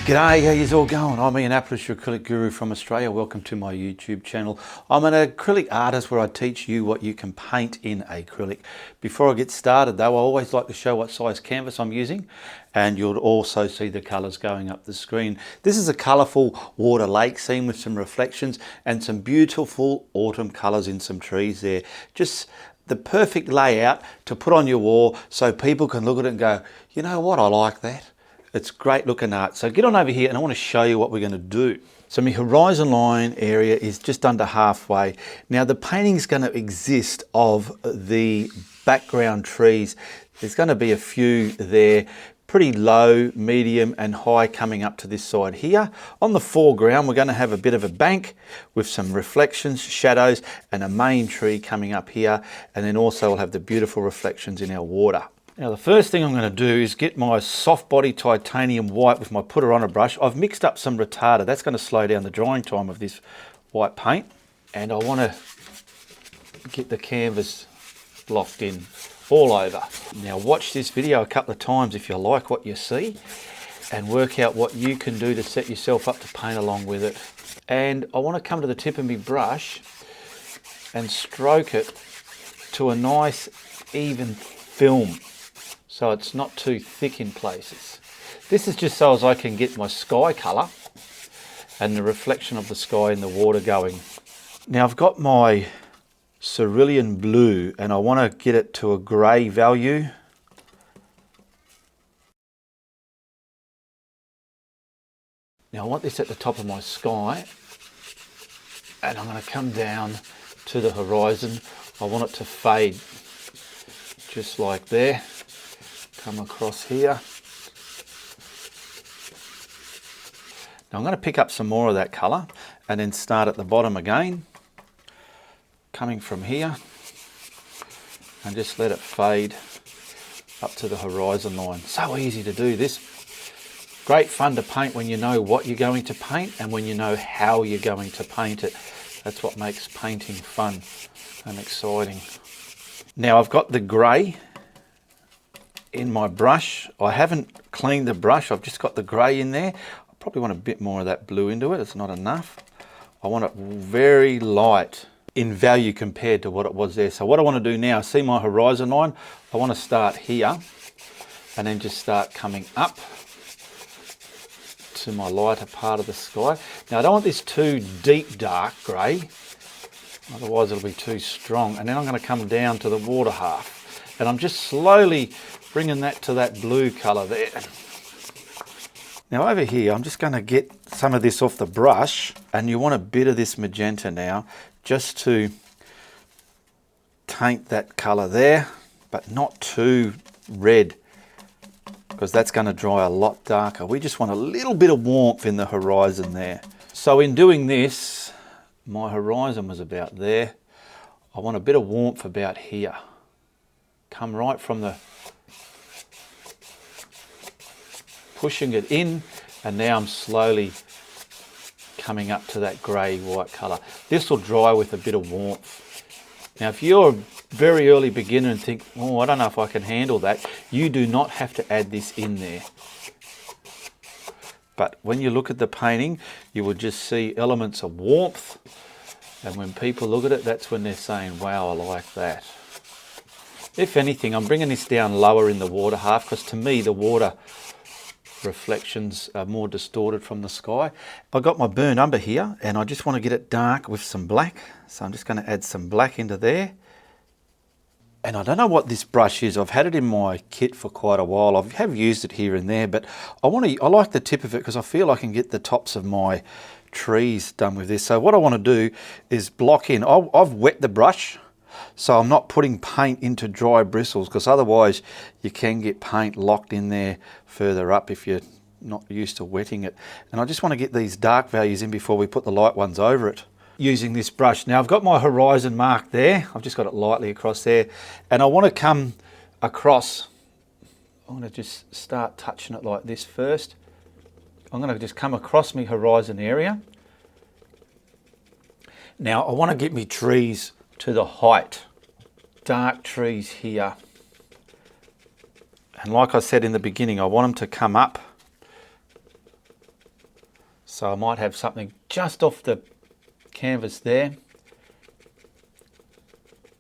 G'day, how yous all going? I'm Ian Apples, your acrylic guru from Australia. Welcome to my YouTube channel. I'm an acrylic artist where I teach you what you can paint in acrylic. Before I get started though, I always like to show what size canvas I'm using, and you'll also see the colours going up the screen. This is a colourful water lake scene with some reflections and some beautiful autumn colours in some trees there. Just the perfect layout to put on your wall so people can look at it and go, you know what, I like that. It's great looking art. So get on over here and I want to show you what we're going to do. So my horizon line area is just under halfway. Now the painting's going to exist of the background trees. There's going to be a few there, pretty low, medium and high coming up to this side here. On the foreground we're going to have a bit of a bank with some reflections, shadows and a main tree coming up here, and then also we'll have the beautiful reflections in our water. Now the first thing I'm going to do is get my soft body titanium white with my putter on a brush. I've mixed up some retarder. That's going to slow down the drying time of this white paint. And I want to get the canvas blocked in all over. Now watch this video a couple of times if you like what you see, and work out what you can do to set yourself up to paint along with it. And I want to come to the tip of my brush and stroke it to a nice even film, so it's not too thick in places. This is just so as I can get my sky colour and the reflection of the sky in the water going. Now I've got my cerulean blue and I want to get it to a grey value. Now I want this at the top of my sky, and I'm going to come down to the horizon. I want it to fade just like there. Come across here. Now I'm going to pick up some more of that colour and then start at the bottom again, coming from here, and just let it fade up to the horizon line. So easy to do this. Great fun to paint when you know what you're going to paint and when you know how you're going to paint it. That's what makes painting fun and exciting. Now I've got the grey in my brush. I haven't cleaned the brush, I've just got the grey in there. I probably want a bit more of that blue into it, it's not enough. I want it very light in value compared to what it was there. So what I want to do now, see my horizon line, I want to start here and then just start coming up to my lighter part of the sky. Now I don't want this too deep dark grey, otherwise it'll be too strong. And then I'm going to come down to the water half, and I'm just slowly bringing that to that blue colour there. Now over here I'm just going to get some of this off the brush, and you want a bit of this magenta now just to taint that colour there, but not too red, because that's going to dry a lot darker. We just want a little bit of warmth in the horizon there. So in doing this, my horizon was about there. I want a bit of warmth about here. Come right from the, pushing it in, and now I'm slowly coming up to that grey white colour. This will dry with a bit of warmth. Now if you're a very early beginner and think, oh, I don't know if I can handle that, you do not have to add this in there. But when you look at the painting, you will just see elements of warmth, and when people look at it, that's when they're saying, wow, I like that. If anything, I'm bringing this down lower in the water half, because to me the water reflections are more distorted from the sky. I've got my burnt umber here and I just want to get it dark with some black, so I'm just going to add some black into there. And I don't know what this brush is, I've had it in my kit for quite a while. I have used it here and there, but I like the tip of it because I feel I can get the tops of my trees done with this. So what I want to do is block in. I've wet the brush, so I'm not putting paint into dry bristles, because otherwise you can get paint locked in there further up if you're not used to wetting it. And I just want to get these dark values in before we put the light ones over it using this brush. Now I've got my horizon marked there, I've just got it lightly across there, and I want to come across. I'm going to just start touching it like this first. I'm going to just come across my horizon area. Now I want to get my trees to the height. Dark trees here. And like I said in the beginning, I want them to come up So I might have something just off the canvas there,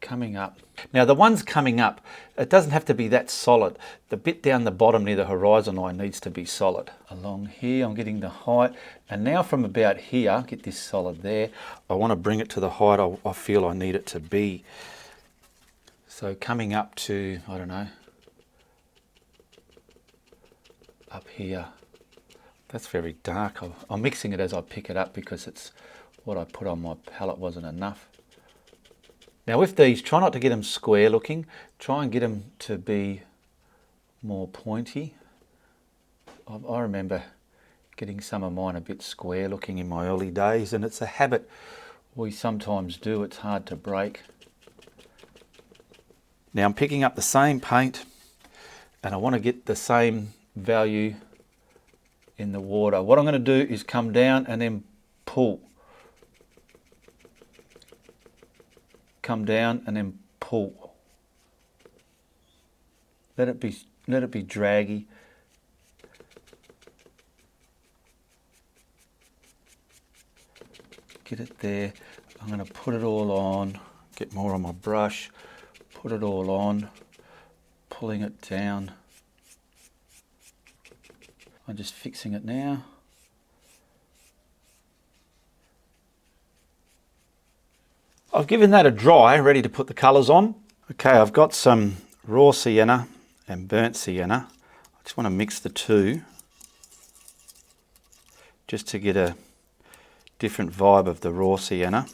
coming up. Now the ones coming up, it doesn't have to be that solid. The bit down the bottom near the horizon line needs to be solid. Along here I'm getting the height, and now from about here, get this solid there, I want to bring it to the height I feel I need it to be. So coming up to, I don't know, up here. That's very dark. I'm mixing it as I pick it up because it's what I put on my palette wasn't enough. Now with these, try not to get them square looking. Try and get them to be more pointy. I remember getting some of mine a bit square looking in my early days, and it's a habit we sometimes do. It's hard to break. Now I'm picking up the same paint and I want to get the same value in the water. What I'm going to do is come down and then pull. Come down and then pull. Let it be draggy. Get it there. I'm going to put it all on. Get more on my brush. Put it all on. Pulling it down. I'm just fixing it now. I've given that a dry, ready to put the colours on. Okay, I've got some raw sienna and burnt sienna. I just want to mix the two just to get a different vibe of the raw sienna.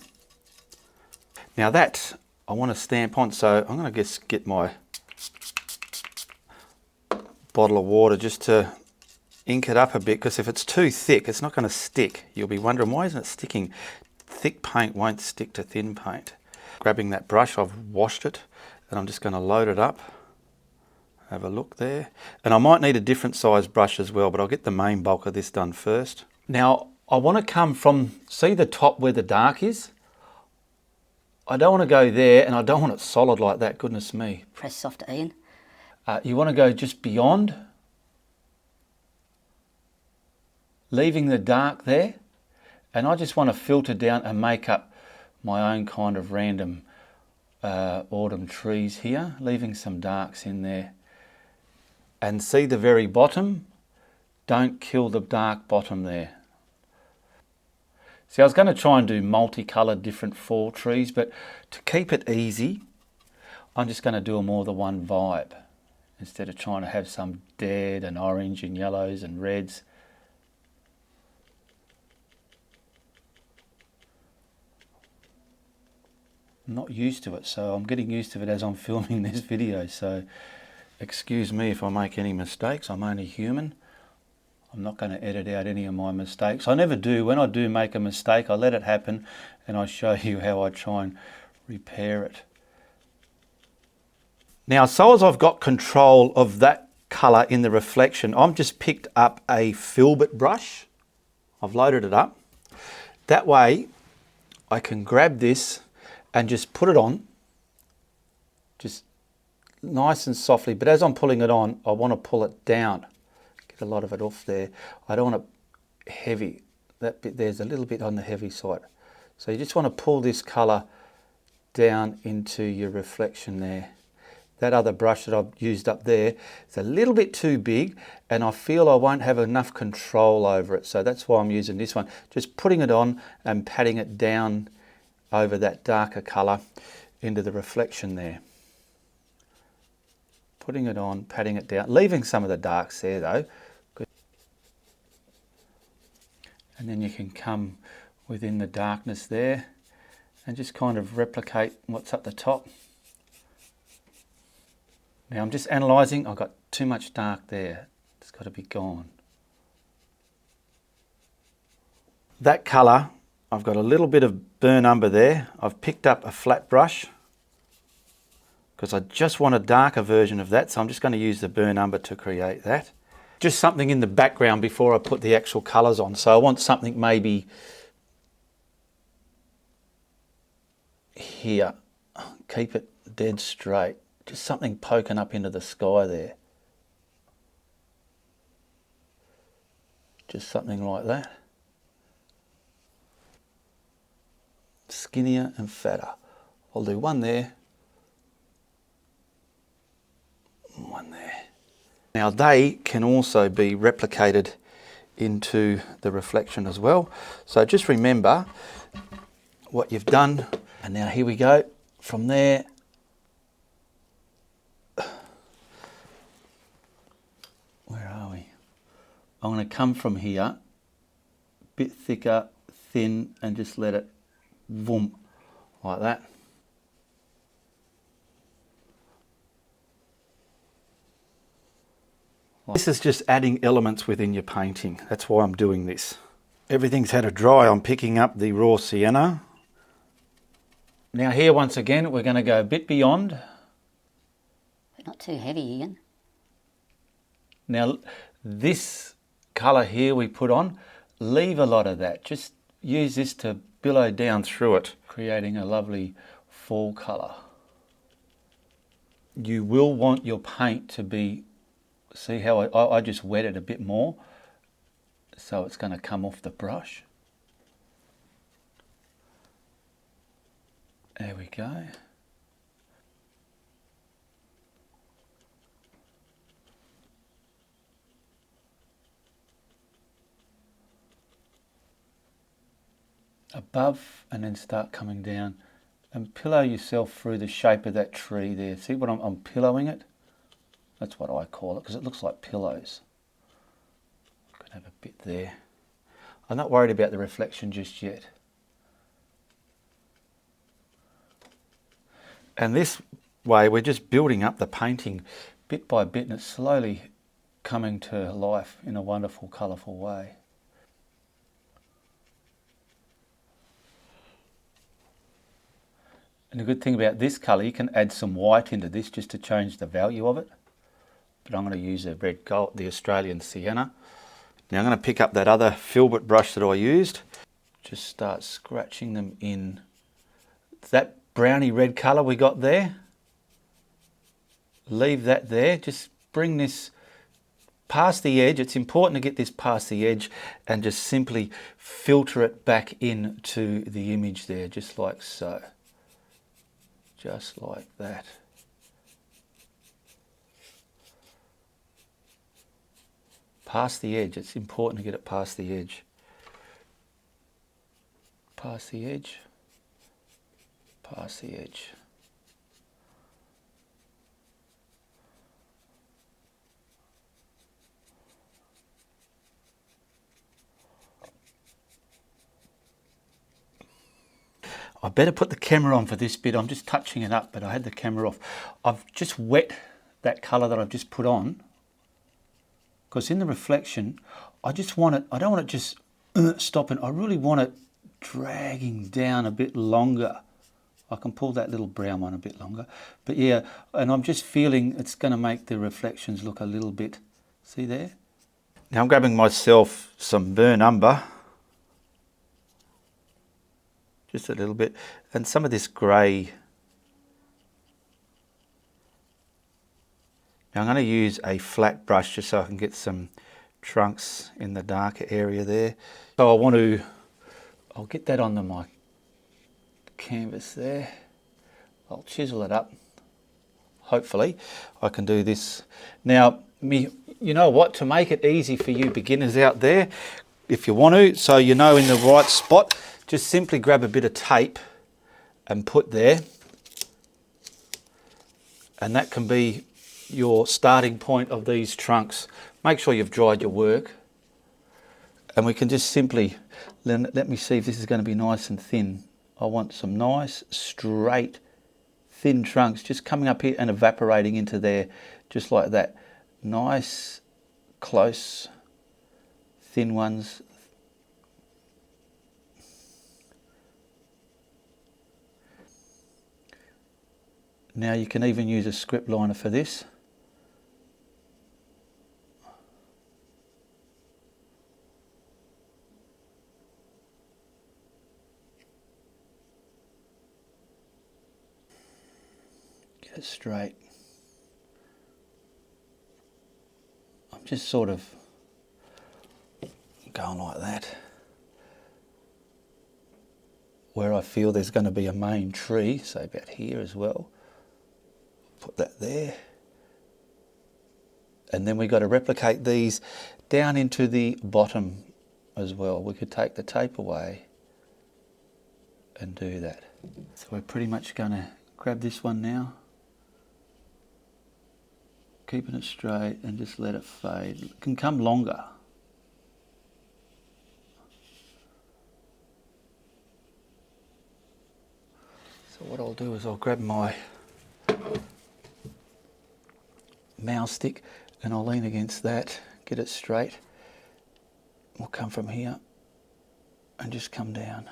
Now that I want to stamp on, so I'm going to just get my bottle of water just to ink it up a bit, because if it's too thick it's not going to stick. You'll be wondering, why isn't it sticking? Thick paint won't stick to thin paint. Grabbing that brush, I've washed it, and I'm just going to load it up. Have a look there. And I might need a different size brush as well, but I'll get the main bulk of this done first. Now I want to come from, see the top where the dark is? I don't want to go there, and I don't want it solid like that, goodness me. Press soft, Ian. You want to go just beyond, leaving the dark there, and I just want to filter down and make up my own kind of random autumn trees here, leaving some darks in there. And see the very bottom? Don't kill the dark bottom there. See, I was going to try and do multicoloured different fall trees, but to keep it easy, I'm just going to do them all the one vibe, instead of trying to have some dead and orange and yellows and reds. I'm not used to it, so I'm getting used to it as I'm filming this video, so excuse me if I make any mistakes. I'm only human. I'm not going to edit out any of my mistakes. I never do. When I do make a mistake, I let it happen and I show you how I try and repair it. Now, so as I've got control of that colour in the reflection, I've just picked up a filbert brush. I've loaded it up. That way I can grab this and just put it on, just nice and softly. But as I'm pulling it on, I want to pull it down. Get a lot of it off there. I don't want it heavy. That bit there's a little bit on the heavy side. So you just want to pull this colour down into your reflection there. That other brush that I've used up there, it's a little bit too big, and I feel I won't have enough control over it. So that's why I'm using this one. Just putting it on and patting it down over that darker colour into the reflection there. Putting it on, patting it down, leaving some of the darks there though. Good. And then you can come within the darkness there and just kind of replicate what's up the top. Now I'm just analysing, I've got too much dark there. It's got to be gone. That colour, I've got a little bit of burn umber there. I've picked up a flat brush because I just want a darker version of that, so I'm just going to use the burn umber to create that. Just something in the background before I put the actual colours on. So I want something maybe here. Keep it dead straight. Just something poking up into the sky there. Just something like that. skinnier and fatter. I'll do one there, one there. Now they can also be replicated into the reflection as well. So just remember what you've done. And now here we go. From there, where are we? I'm going to come from here, a bit thicker, thin, and just let it boom, like that. This is just adding elements within your painting. That's why I'm doing this. Everything's had a dry. I'm picking up the raw sienna. Now here, once again, we're going to go a bit beyond. Not too heavy, Ian. Now, this colour here we put on, leave a lot of that. Just use this to billow down through it, creating a lovely fall colour. You will want your paint to be, see how I just wet it a bit more, so it's going to come off the brush. There we go. Above, and then start coming down and pillow yourself through the shape of that tree there. See what I'm pillowing it? That's what I call it, because it looks like pillows. Could have a bit there. I'm not worried about the reflection just yet. And this way we're just building up the painting bit by bit, and it's slowly coming to life in a wonderful, colourful way. And the good thing about this colour, you can add some white into this just to change the value of it. But I'm going to use a red gold, the Australian sienna. Now I'm going to pick up that other filbert brush that I used. Just start scratching them in. That browny red colour we got there, leave that there. Just bring this past the edge. It's important to get this past the edge and just simply filter it back into the image there, just like so. Just like that. Past the edge. It's important to get it past the edge. Past the edge. Past the edge. I better put the camera on for this bit. I'm just touching it up, but I had the camera off. I've just wet that colour that I've just put on, because in the reflection, I just want it, I don't want it just stopping. I really want it dragging down a bit longer. I can pull that little brown one a bit longer. But yeah, and I'm just feeling it's going to make the reflections look a little bit, see there? Now I'm grabbing myself some burnt umber. Just a little bit, and some of this grey. Now I'm going to use a flat brush just so I can get some trunks in the darker area there. So I'll get that onto my canvas there. I'll chisel it up. Hopefully I can do this. Now, you know what, to make it easy for you beginners out there, if you want to, so you know in the right spot, just simply grab a bit of tape and put there, and that can be your starting point of these trunks. Make sure you've dried your work, and we can just simply, let me see if this is going to be nice and thin. I want some nice, straight, thin trunks just coming up here and evaporating into there, just like that. Nice, close, thin ones. Now you can even use a script liner for this. Get it straight. I'm just sort of going like that. where I feel there's going to be a main tree, so about here as well. Put that there. And then we've got to replicate these down into the bottom as well. We could take the tape away and do that. So we're pretty much going to grab this one now, keeping it straight and just let it fade. It can come longer. So what I'll do is I'll grab my mouse stick and I'll lean against that, get it straight. We'll come from here and just come down.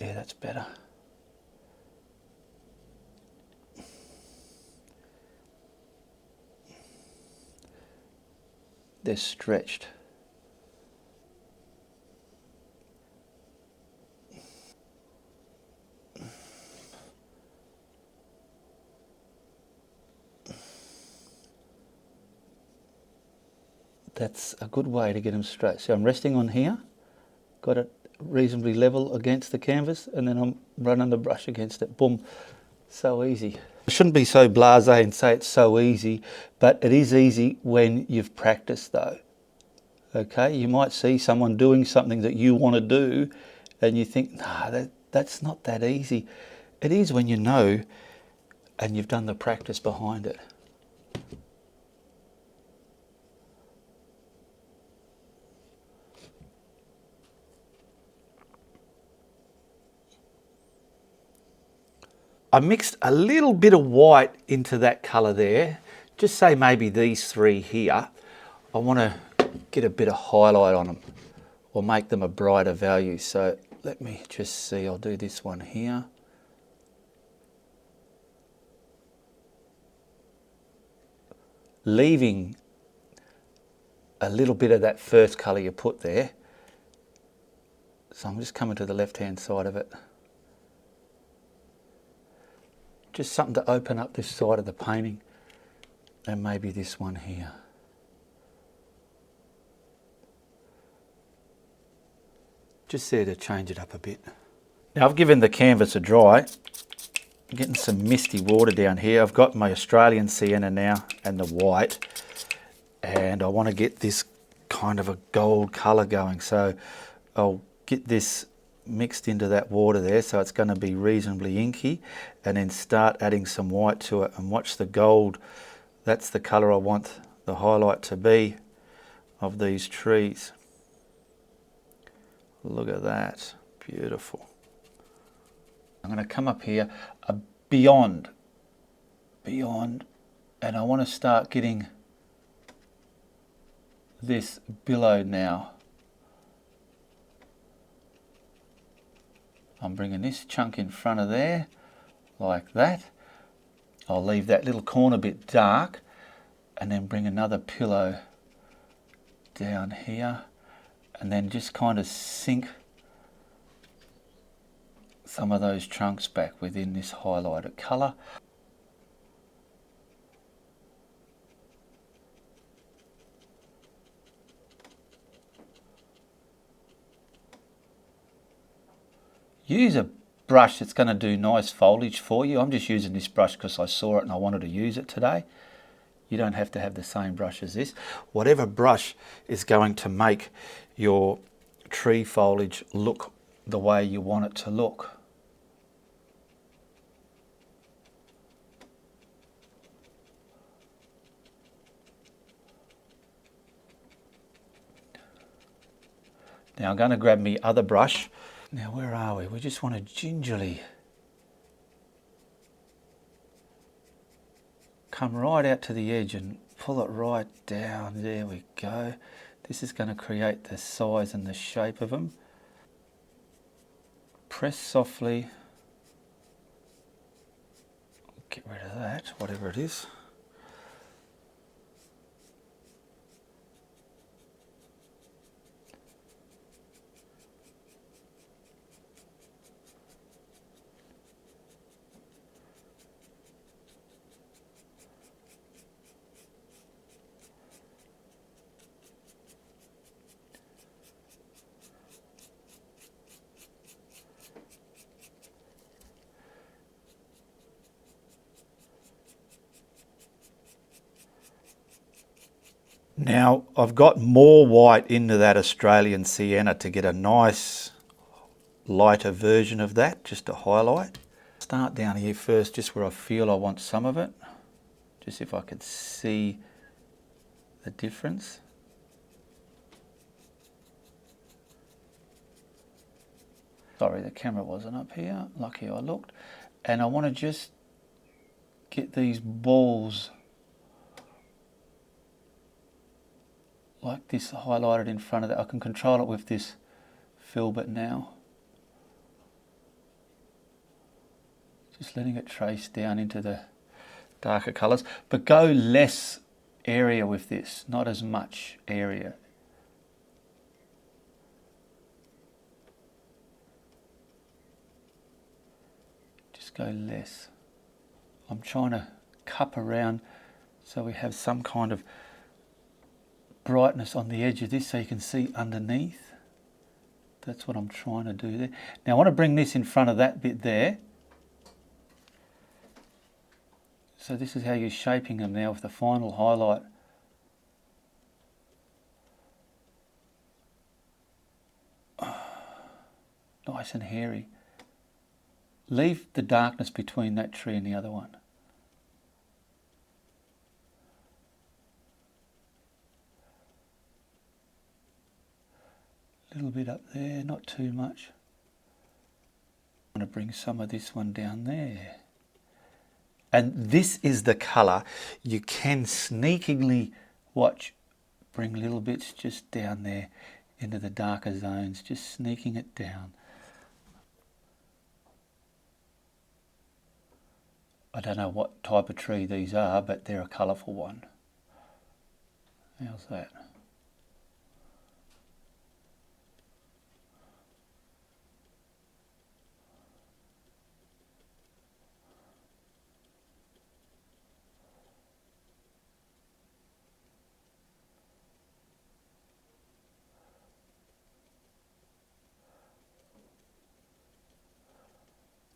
Yeah, that's better. They're stretched. That's a good way to get them straight. So I'm resting on here, got it reasonably level against the canvas, and then I'm running the brush against it. Boom. So easy. I shouldn't be so blasé and say it's so easy, but it is easy when you've practiced though. Okay, you might see someone doing something that you want to do and you think, nah, that's not that easy. It is when you know and you've done the practice behind it. I mixed a little bit of white into that colour there. Just say maybe these three here. I want to get a bit of highlight on them or make them a brighter value. So let me just see, I'll do this one here. Leaving a little bit of that first colour you put there. So I'm just coming to the left-hand side of it. Just something to open up this side of the painting, and maybe this one here. Just there to change it up a bit. Now I've given the canvas a dry. I'm getting some misty water down here. I've got my Australian sienna now and the white, and I want to get this kind of a gold colour going. So I'll get this mixed into that water there, so it's going to be reasonably inky, and then start adding some white to it and watch the gold. That's the colour I want the highlight to be of these trees. Look at that, beautiful. I'm going to come up here beyond, and I want to start getting this billowed now. I'm bringing this chunk in front of there, like that. I'll leave that little corner bit dark, and then bring another pillow down here, and then just kind of sink some of those chunks back within this highlighted colour. Use a brush that's going to do nice foliage for you. I'm just using this brush because I saw it and I wanted to use it today. You don't have to have the same brush as this. Whatever brush is going to make your tree foliage look the way you want it to look. Now I'm going to grab me other brush. Now where are we? We just want to gingerly come right out to the edge and pull it right down. There we go. This is going to create the size and the shape of them. Press softly. Get rid of that, whatever it is. Now I've got more white into that Australian sienna to get a nice lighter version of that, just to highlight. Start down here first, just where I feel I want some of it, just if I could see the difference. Sorry, the camera wasn't up here, lucky I looked. And I want to just get these balls like this highlighted in front of that. I can control it with this filbert now. Just letting it trace down into the darker colours, but go less area with this, not as much area. Just go less. I'm trying to cup around so we have some kind of brightness on the edge of this so you can see underneath. That's what I'm trying to do there. Now I want to bring this in front of that bit there. So this is how you're shaping them now with the final highlight. Nice and hairy. Leave the darkness between that tree and the other one. A little bit up there, not too much. I'm going to bring some of this one down there. And this is the colour you can sneakingly watch. Bring little bits just down there into the darker zones, just sneaking it down. I don't know what type of tree these are, but they're a colourful one. How's that?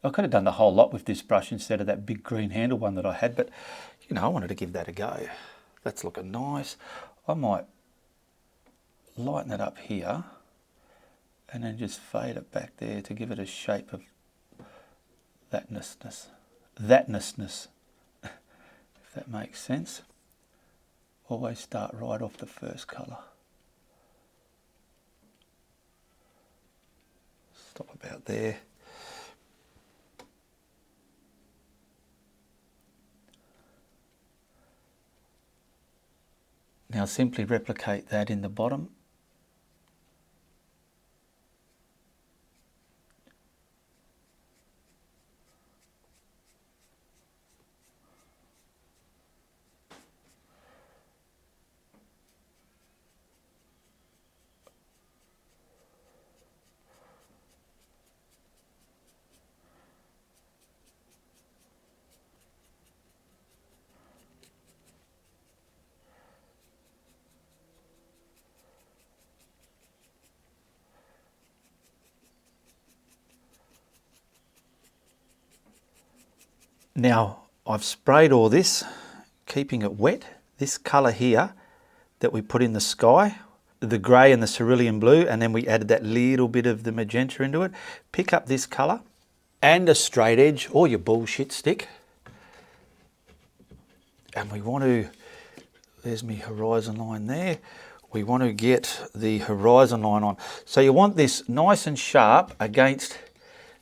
I could have done the whole lot with this brush instead of that big green handle one that I had, but you know, I wanted to give that a go. That's looking nice. I might lighten it up here and then just fade it back there to give it a shape of thatnessness, if that makes sense. Always start right off the first colour. Stop about there. Now simply replicate that in the bottom. Now I've sprayed all this, keeping it wet. This colour here that we put in the sky, the grey and the cerulean blue, and then we added that little bit of the magenta into it. Pick up this colour and a straight edge or your bullshit stick. And we want to, there's my horizon line there. We want to get the horizon line on. So you want this nice and sharp against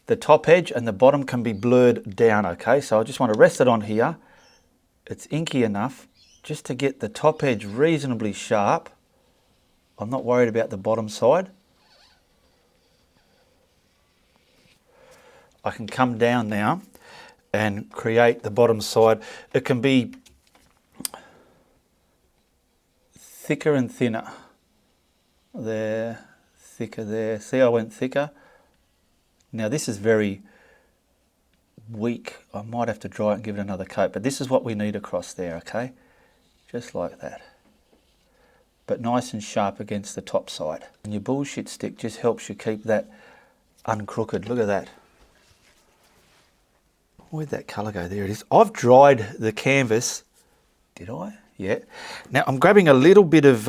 the top edge, and the bottom can be blurred down, okay? So I just want to rest it on here. It's inky enough just to get the top edge reasonably sharp. I'm not worried about the bottom side. I can come down now and create the bottom side. It can be thicker and thinner. There, thicker there. See, I went thicker. Now this is very weak. I might have to dry it and give it another coat, but this is what we need across there, okay? Just like that. But nice and sharp against the top side. And your bullshit stick just helps you keep that uncrooked. Look at that. Where'd that colour go? There it is. I've dried the canvas. Did I? Yeah. Now I'm grabbing a little bit of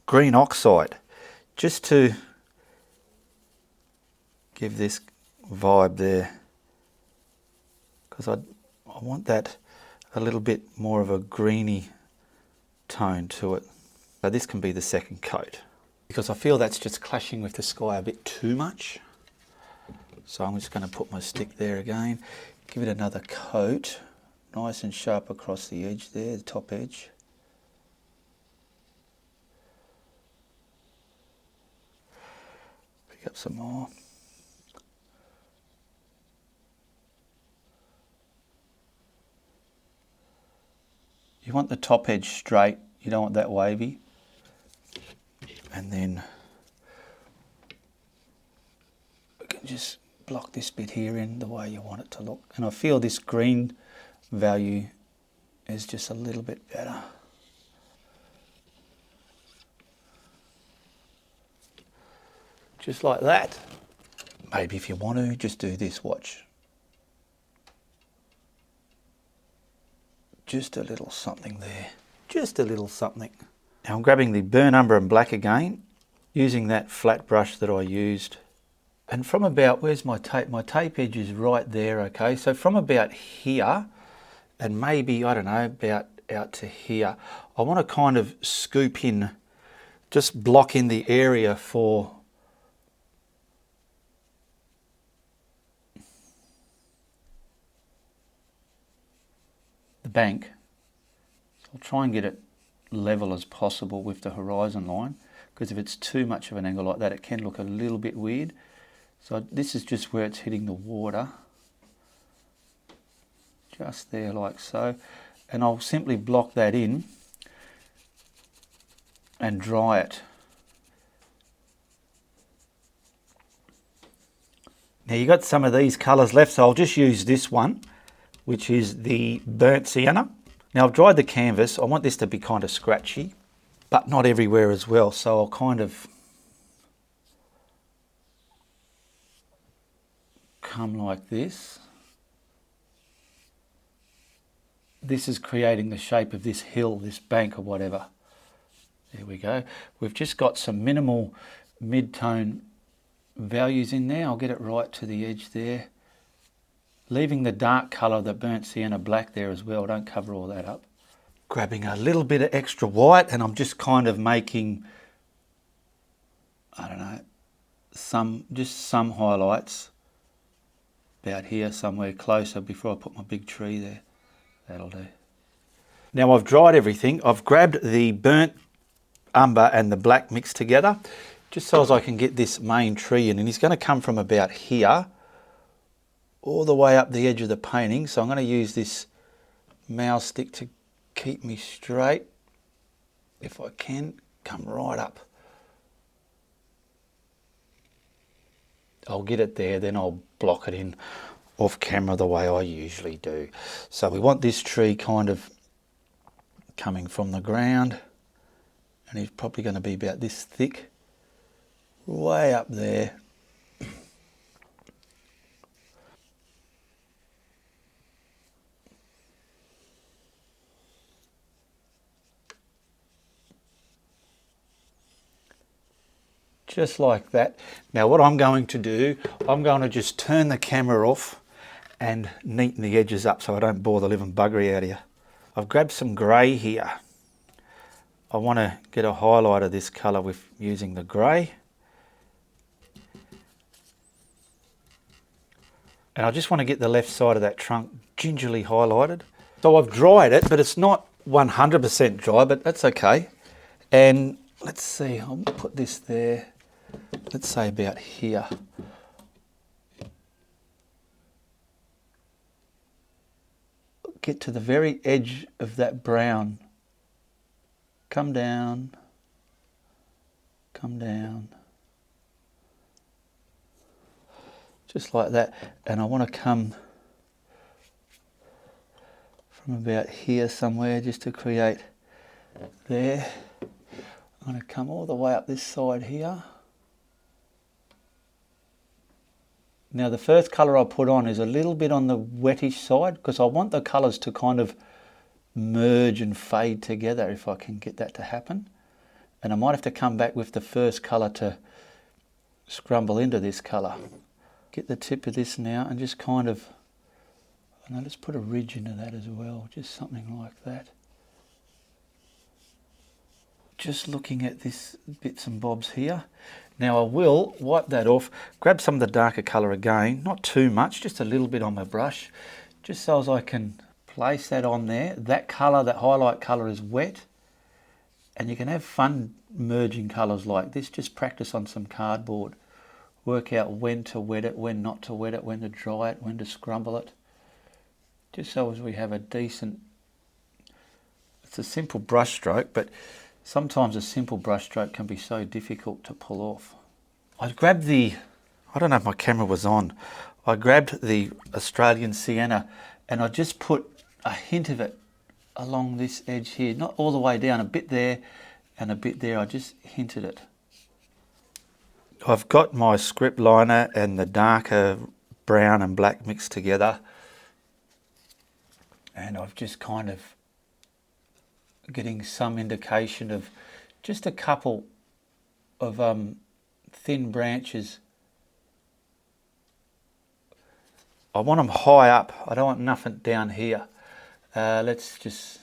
green oxide just to give this vibe there, because I want that a little bit more of a greeny tone to it. So this can be the second coat, because I feel that's just clashing with the sky a bit too much. So I'm just going to put my stick there again, give it another coat, nice and sharp across the edge there, the top edge. Pick up some more. You want the top edge straight, you don't want that wavy. And then we can just block this bit here in the way you want it to look. And I feel this green value is just a little bit better. Just like that. Maybe if you want to, just do this, watch. Just a little something there. Just a little something. Now I'm grabbing the burnt umber and black again, using that flat brush that I used. And from about, where's my tape? My tape edge is right there, okay? So from about here, and maybe, I don't know, about out to here, I want to kind of scoop in, just block in the area for the bank. I'll try and get it level as possible with the horizon line, because if it's too much of an angle like that, it can look a little bit weird. So this is just where it's hitting the water, just there like so, and I'll simply block that in and dry it. Now you got some of these colours left, so I'll just use this one, which is the burnt sienna. Now I've dried the canvas. I want this to be kind of scratchy, but not everywhere as well. So I'll kind of come like this. This is creating the shape of this hill, this bank or whatever. There we go. We've just got some minimal mid-tone values in there. I'll get it right to the edge there. Leaving the dark colour, the burnt sienna black there as well. Don't cover all that up. Grabbing a little bit of extra white, and I'm just kind of making, I don't know, just some highlights about here somewhere closer before I put my big tree there. That'll do. Now I've dried everything. I've grabbed the burnt umber and the black mixed together, just so as I can get this main tree in. And he's going to come from about here all the way up the edge of the painting. So I'm going to use this mouse stick to keep me straight. If I can, come right up. I'll get it there, then I'll block it in off camera the way I usually do. So we want this tree kind of coming from the ground, and he's probably going to be about this thick, way up there. Just like that. Now what I'm going to do, I'm going to just turn the camera off and neaten the edges up so I don't bore the living buggery out of you. I've grabbed some grey here. I want to get a highlight of this colour with using the grey. And I just want to get the left side of that trunk gingerly highlighted. So I've dried it, but it's not 100% dry, but that's okay. And let's see, I'll put this there. Let's say about here. Get to the very edge of that brown. Come down. Come down. Just like that. And I want to come from about here somewhere just to create there. I'm going to come all the way up this side here. Now the first colour I put on is a little bit on the wettish side, because I want the colours to kind of merge and fade together if I can get that to happen. And I might have to come back with the first colour to scrumble into this colour. Get the tip of this now and just kind of, and let's put a ridge into that as well, just something like that. Just looking at this bits and bobs here. Now I will wipe that off, grab some of the darker colour again, not too much, just a little bit on my brush, just so as I can place that on there. That colour, that highlight colour is wet, and you can have fun merging colours like this. Just practice on some cardboard. Work out when to wet it, when not to wet it, when to dry it, when to scrumble it. Just so as we have a decent, it's a simple brush stroke, but sometimes a simple brush stroke can be so difficult to pull off. I grabbed the, I don't know if my camera was on, I grabbed the Australian sienna and I just put a hint of it along this edge here, not all the way down, a bit there and a bit there. I just hinted it. I've got my script liner and the darker brown and black mixed together, and I've just kind of getting some indication of just a couple of thin branches. I want them high up, I don't want nothing down here. Let's just,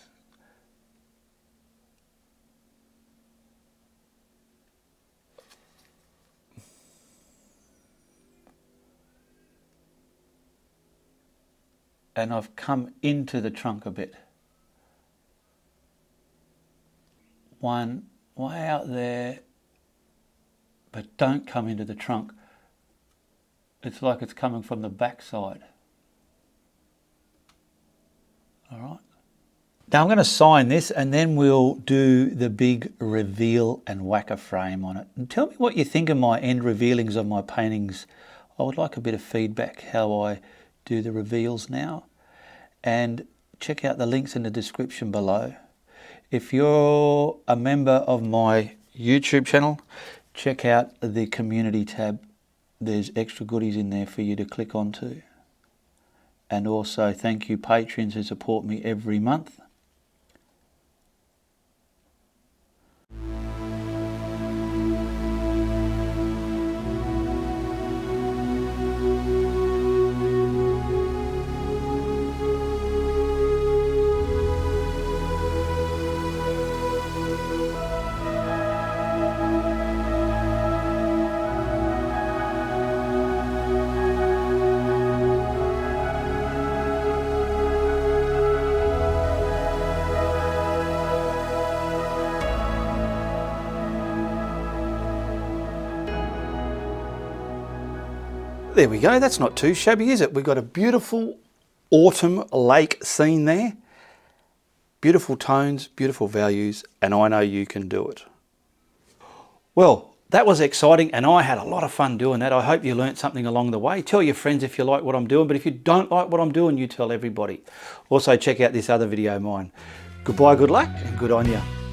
and I've come into the trunk a bit. One way out there, but don't come into the trunk. It's like it's coming from the back side. All right. Now I'm going to sign this and then we'll do the big reveal and whack a frame on it. And tell me what you think of my end revealings of my paintings. I would like a bit of feedback how I do the reveals now. And check out the links in the description below. If you're a member of my YouTube channel, check out the community tab. There's extra goodies in there for you to click onto. And also thank you patrons who support me every month. There we go, that's not too shabby, is it? We've got a beautiful autumn lake scene there. Beautiful tones, beautiful values, and I know you can do it. Well, that was exciting and I had a lot of fun doing that. I hope you learnt something along the way. Tell your friends if you like what I'm doing, but if you don't like what I'm doing, you tell everybody. Also check out this other video of mine. Goodbye, good luck, and good on you.